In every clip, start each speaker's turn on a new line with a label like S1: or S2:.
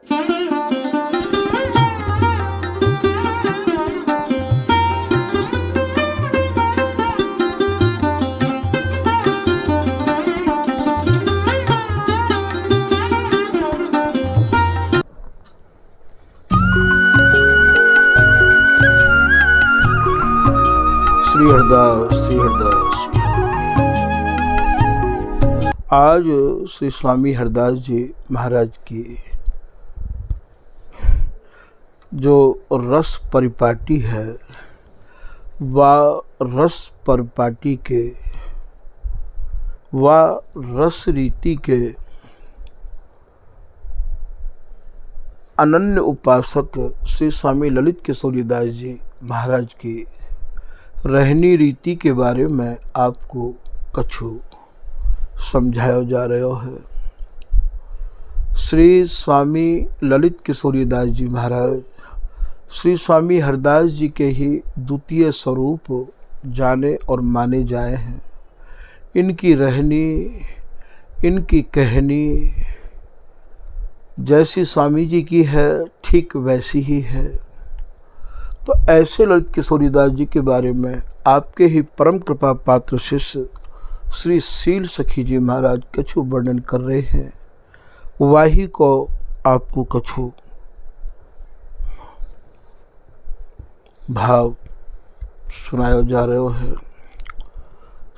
S1: श्री हरदास। आज श्री स्वामी हरदास जी महाराज की जो रस परिपाटी है, वह रस परिपाटी के व रस रीति के अनन्य उपासक श्री स्वामी ललित किशोरीदास जी महाराज की रहनी रीति के बारे में आपको कछु समझाया जा रहा है। श्री स्वामी ललित किशोरीदास जी महाराज श्री स्वामी हरदास जी के ही द्वितीय स्वरूप जाने और माने जाए हैं। इनकी रहनी, इनकी कहनी जैसी स्वामी जी की है, ठीक वैसी ही है। तो ऐसे ललित किशोरीदास जी के बारे में आपके ही परम कृपा पात्र शिष्य श्री शील सखी जी महाराज कछु वर्णन कर रहे हैं। वाही को आपको कछु भाव सुनाया जा रहा है।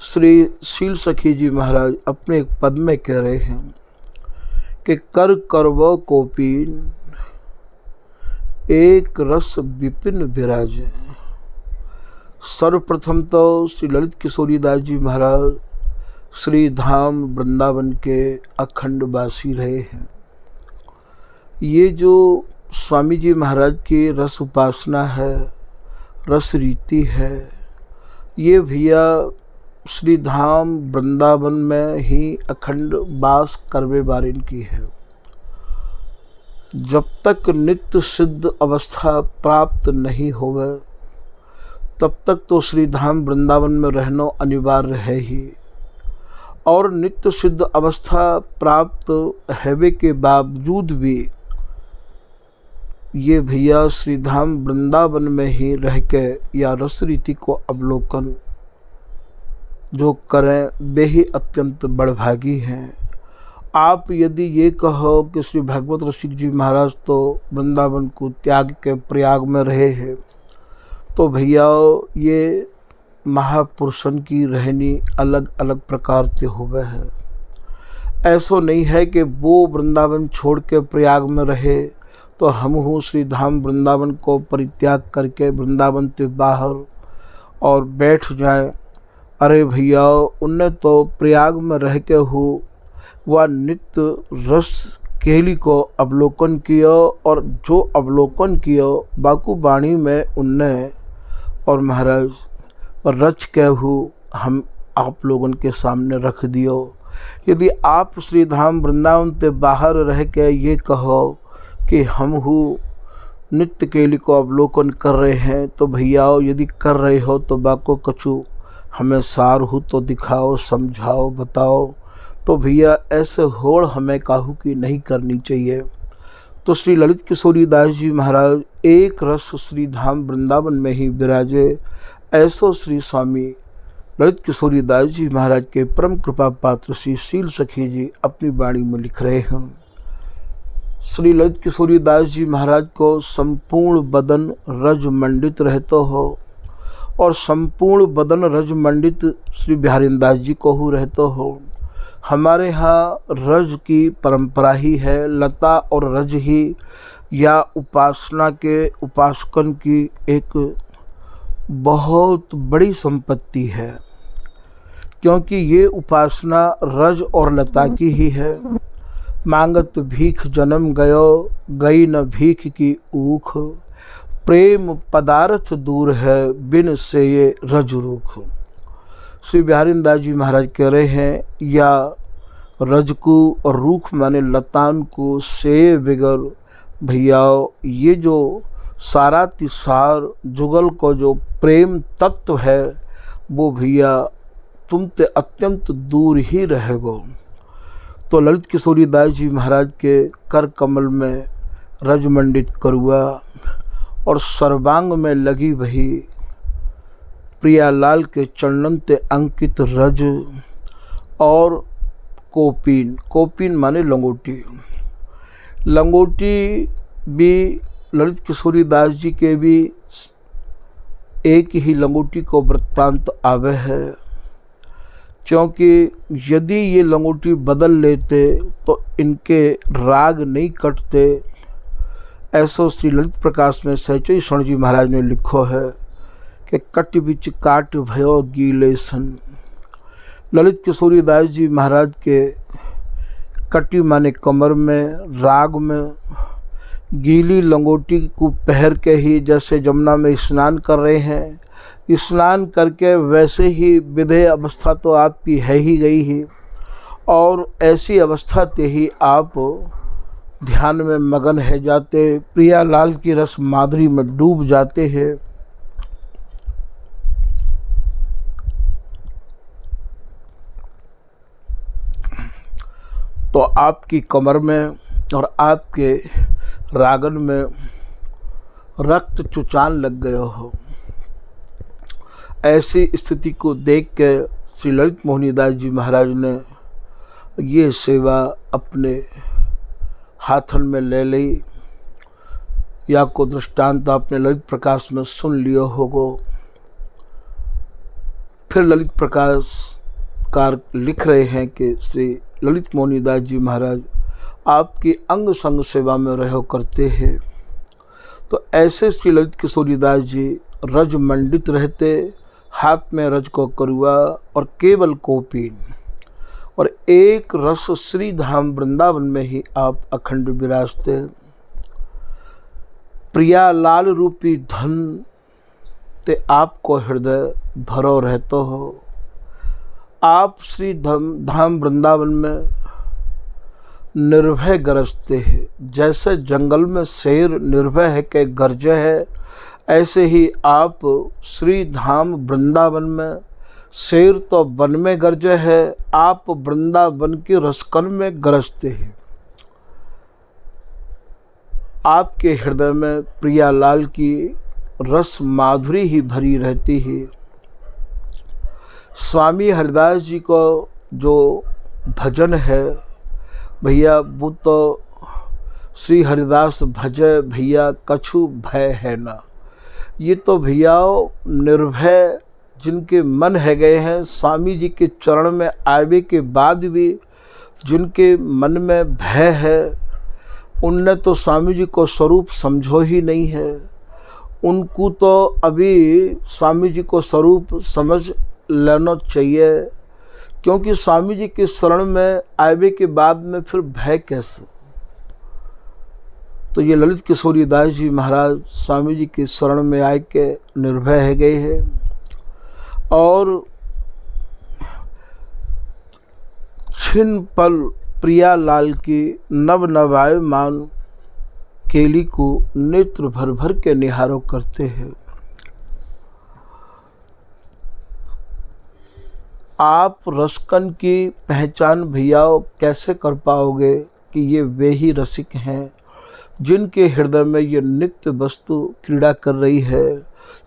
S1: श्री शील सखी जी महाराज अपने एक पद में कह रहे हैं कि कर करवो कोपीन एक रस विपिन विराजे। सर्वप्रथम तो श्री ललित किशोरीदास जी महाराज श्री धाम वृंदावन के अखंड वासी रहे हैं। ये जो स्वामी जी महाराज की रस उपासना है, रस रीति है, ये भैया श्री धाम वृंदावन में ही अखंड वास करवे बारिन की है। जब तक नित्य सिद्ध अवस्था प्राप्त नहीं होवे तब तक तो श्री धाम वृंदावन में रहना अनिवार्य है ही। और नित्य सिद्ध अवस्था प्राप्त हैवे के बावजूद भी ये भैया श्री धाम वृंदावन में ही रह के या रस रीति को अवलोकन जो करें, वे ही अत्यंत बड़भागी हैं। आप यदि ये कहो कि श्री भगवत रसिक जी महाराज तो वृंदावन को त्याग के प्रयाग में रहे हैं, तो भैया ये महापुरुषन की रहनी अलग अलग प्रकार से हुए है। ऐसा नहीं है कि वो वृंदावन छोड़ के प्रयाग में रहे तो हम हूँ श्री धाम वृंदावन को परित्याग करके वृंदावन से बाहर और बैठ जाएं। अरे भैया, उनने तो प्रयाग में रह के हो वह नित्य रस केली को अवलोकन किया, और जो अवलोकन किया बाकू वाणी में उनने और महाराज रच कहू हम आप लोगों के सामने रख दियो। यदि आप श्री धाम वृंदावन से बाहर रह के ये कहो कि हम हूँ नित्य केली को अवलोकन कर रहे हैं, तो भैया यदि कर रहे हो तो बाको कछु हमें सार हो तो दिखाओ, समझाओ, बताओ। तो भैया ऐसे होड़ हमें काहू की नहीं करनी चाहिए। तो श्री ललित किशोरीदास जी महाराज एक रस श्री धाम वृंदावन में ही विराजे, ऐसो श्री स्वामी ललित किशोरीदास जी महाराज के परम कृपा पात्र श्री शील सखी जी अपनी वाणी में लिख रहे हैं। श्री ललित किशोरीदास जी महाराज को संपूर्ण बदन रज मंडित रहते हो, और संपूर्ण बदन रज मंडित श्री बिहारीदास जी को हो रहते हो। हमारे यहाँ रज की परंपरा ही है, लता और रज ही या उपासना के उपासकन की एक बहुत बड़ी संपत्ति है, क्योंकि ये उपासना रज और लता की ही है। मांगत भीख जन्म गयो, गई न भीख की ऊख, प्रेम पदार्थ दूर है, बिन से ये रज रूख। श्री बिहारीदास जी महाराज कह रहे हैं, या रज को और रूख माने लतान को से बिगर भैया ये जो सारा तिसार जुगल को जो प्रेम तत्व है वो भैया तुम ते अत्यंत दूर ही रहेगो। तो ललित किशोरीदास जी महाराज के कर कमल में रजमंडित करुआ और सर्वांग में लगी वही प्रियालाल के चरणन ते अंकित रज और कोपीन। कोपीन माने लंगोटी। लंगोटी भी ललित किशोरी दास जी के भी एक ही लंगोटी को वृत्तांत आवे है, क्योंकि यदि ये लंगोटी बदल लेते तो इनके राग नहीं कटते। ऐसो श्री ललित प्रकाश में सहचई स्वर्ण जी महाराज ने लिखो है कि कट बिच काट भयो गीले सन। ललित किशोरी दास जी महाराज के कटी माने कमर में, राग में गीली लंगोटी को पहन के ही जैसे जमुना में स्नान कर रहे हैं, स्नान करके वैसे ही विधेय अवस्था तो आपकी है ही गई ही, और ऐसी अवस्था ते ही आप ध्यान में मगन है जाते, प्रियालाल की रस माधुरी में डूब जाते हैं। तो आपकी कमर में और आपके रागन में रक्त चुचान लग गए हो। ऐसी स्थिति को देख के श्री ललित मोहनीदास जी महाराज ने ये सेवा अपने हाथन में ले ली। या को दृष्टांत आपने ललित प्रकाश में सुन लियो होगो। फिर ललित प्रकाशकार लिख रहे हैं कि श्री ललित मोहनीदास जी महाराज आपकी अंग संग सेवा में रहो करते हैं। तो ऐसे श्री ललित किशोरी दास जी रज मंडित रहते, हाथ में रज को करुआ और केवल कोपीन, और एक रस श्री धाम वृंदावन में ही आप अखंड विराजते। प्रियालाल रूपी धन ते आपको हृदय भरो रहते हो। आप श्री धाम वृंदावन में निर्भय गरजते हैं। जैसे जंगल में शेर निर्भय है के गरजे है, ऐसे ही आप श्री धाम वृंदावन में शेर तो वन में गरजे है, आप वृंदावन के रसकन में गरजते हैं। आपके हृदय में प्रियालाल की रस माधुरी ही भरी रहती है। स्वामी हरिदास जी को जो भजन है भैया, वो तो श्री हरिदास भजय भैया कछु भय है ना। ये तो भैया निर्भय जिनके मन है गए हैं, स्वामी जी के चरण में आवे के बाद भी जिनके मन में भय है, उनने तो स्वामी जी को स्वरूप समझो ही नहीं है। उनको तो अभी स्वामी जी को स्वरूप समझ लेना चाहिए, क्योंकि स्वामी जी के शरण में आवे के बाद में फिर भय कैसे। तो ये ललित किशोरी दास जी महाराज स्वामी जी के शरण में आए के निर्भय है गए हैं, और छिन पल प्रियालाल की नव नवायमान केली को नेत्र भर भर के निहारो करते हैं। आप रसकन की पहचान भैया कैसे कर पाओगे कि ये वे ही रसिक हैं जिनके हृदय में ये नित्य वस्तु क्रीड़ा कर रही है,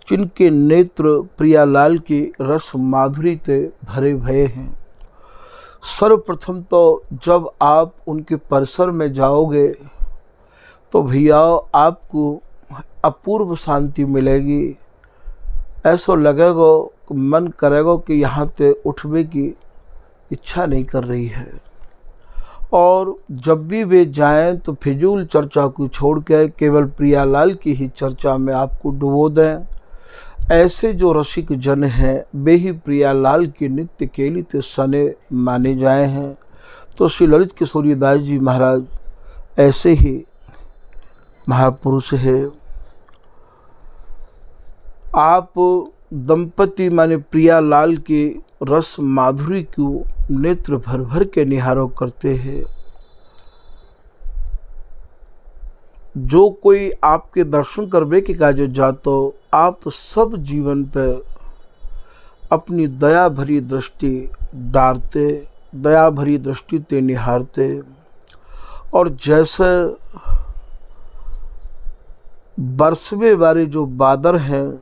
S1: जिनके नेत्र प्रियालाल की रस माधुरी से भरे भये हैं। सर्वप्रथम तो जब आप उनके परिसर में जाओगे तो भैया आपको अपूर्व शांति मिलेगी। ऐसा लगेगा, मन करेगा कि यहाँ से उठने की इच्छा नहीं कर रही है। और जब भी वे जाएं तो फिजूल चर्चा को छोड़ के केवल प्रियालाल की ही चर्चा में आपको डुबो दें। ऐसे जो रसिक जन हैं वे ही प्रियालाल की नित्य केली ते सने माने जाए हैं। तो श्री ललित किशोरी दास जी महाराज ऐसे ही महापुरुष है। आप दंपति माने प्रियालाल की रस माधुरी को नेत्र भर भर के निहारो करते हैं। जो कोई आपके दर्शन करवे के काज जातो, आप सब जीवन पे अपनी दया भरी दृष्टि डालते, दया भरी दृष्टि ते निहारते, और जैसे बरसवे वाले जो बादल हैं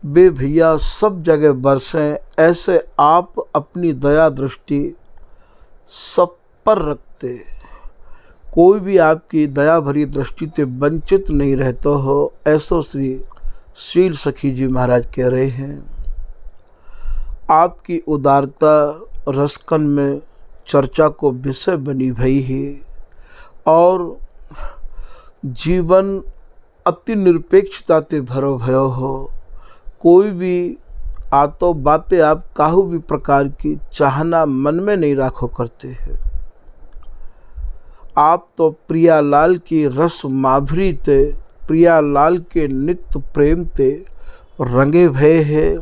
S1: वे भैया सब जगह बरसें, ऐसे आप अपनी दया दृष्टि सब पर रखते, कोई भी आपकी दया भरी दृष्टि से वंचित नहीं रहता हो, ऐसो श्री शील सखी जी महाराज कह रहे हैं। आपकी उदारता रसकन में चर्चा को विषय बनी भई है और जीवन अति निरपेक्षता से भरो भयो हो। कोई भी आतो बातें आप काहू भी प्रकार की चाहना मन में नहीं राखो करते हैं। आप तो प्रियालाल की रस माधुरी ते, प्रियालाल के नित्य प्रेम ते रंगे भये है।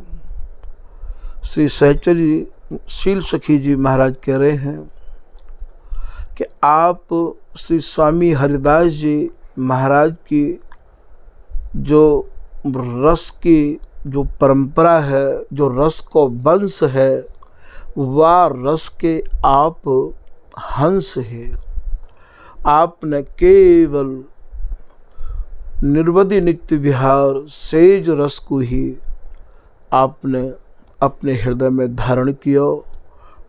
S1: श्री सहचरी शील सखी जी महाराज कह रहे हैं कि आप श्री स्वामी हरिदास जी महाराज की जो रस की जो परंपरा है, जो रस को वंश है, वह रस के आप हंस है। आपने केवल निर्वधि नित्य विहार सेज रस को ही आपने अपने हृदय में धारण किया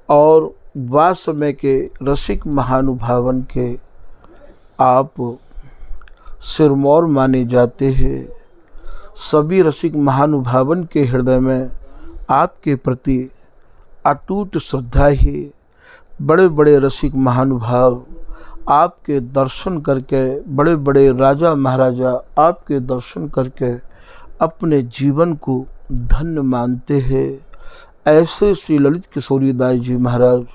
S1: और वह समय के रसिक महानुभावन के आप सिरमौर माने जाते हैं। सभी रसिक महानुभावन के हृदय में आपके प्रति अटूट श्रद्धा है। बड़े बड़े रसिक महानुभाव आपके दर्शन करके, बड़े बड़े राजा महाराजा आपके दर्शन करके अपने जीवन को धन्य मानते हैं। ऐसे श्री ललित किशोरी दास जी महाराज,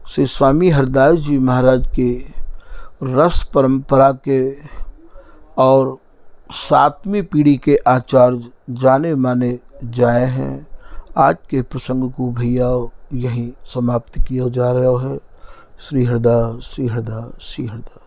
S1: श्री स्वामी हरदास जी महाराज के रस परंपरा के और 7वीं पीढ़ी के आचार्य जाने माने जाए हैं। आज के प्रसंग को भैया यहीं समाप्त किया जा रहा है। श्री हरदास, श्री हरदास, श्री हरदास।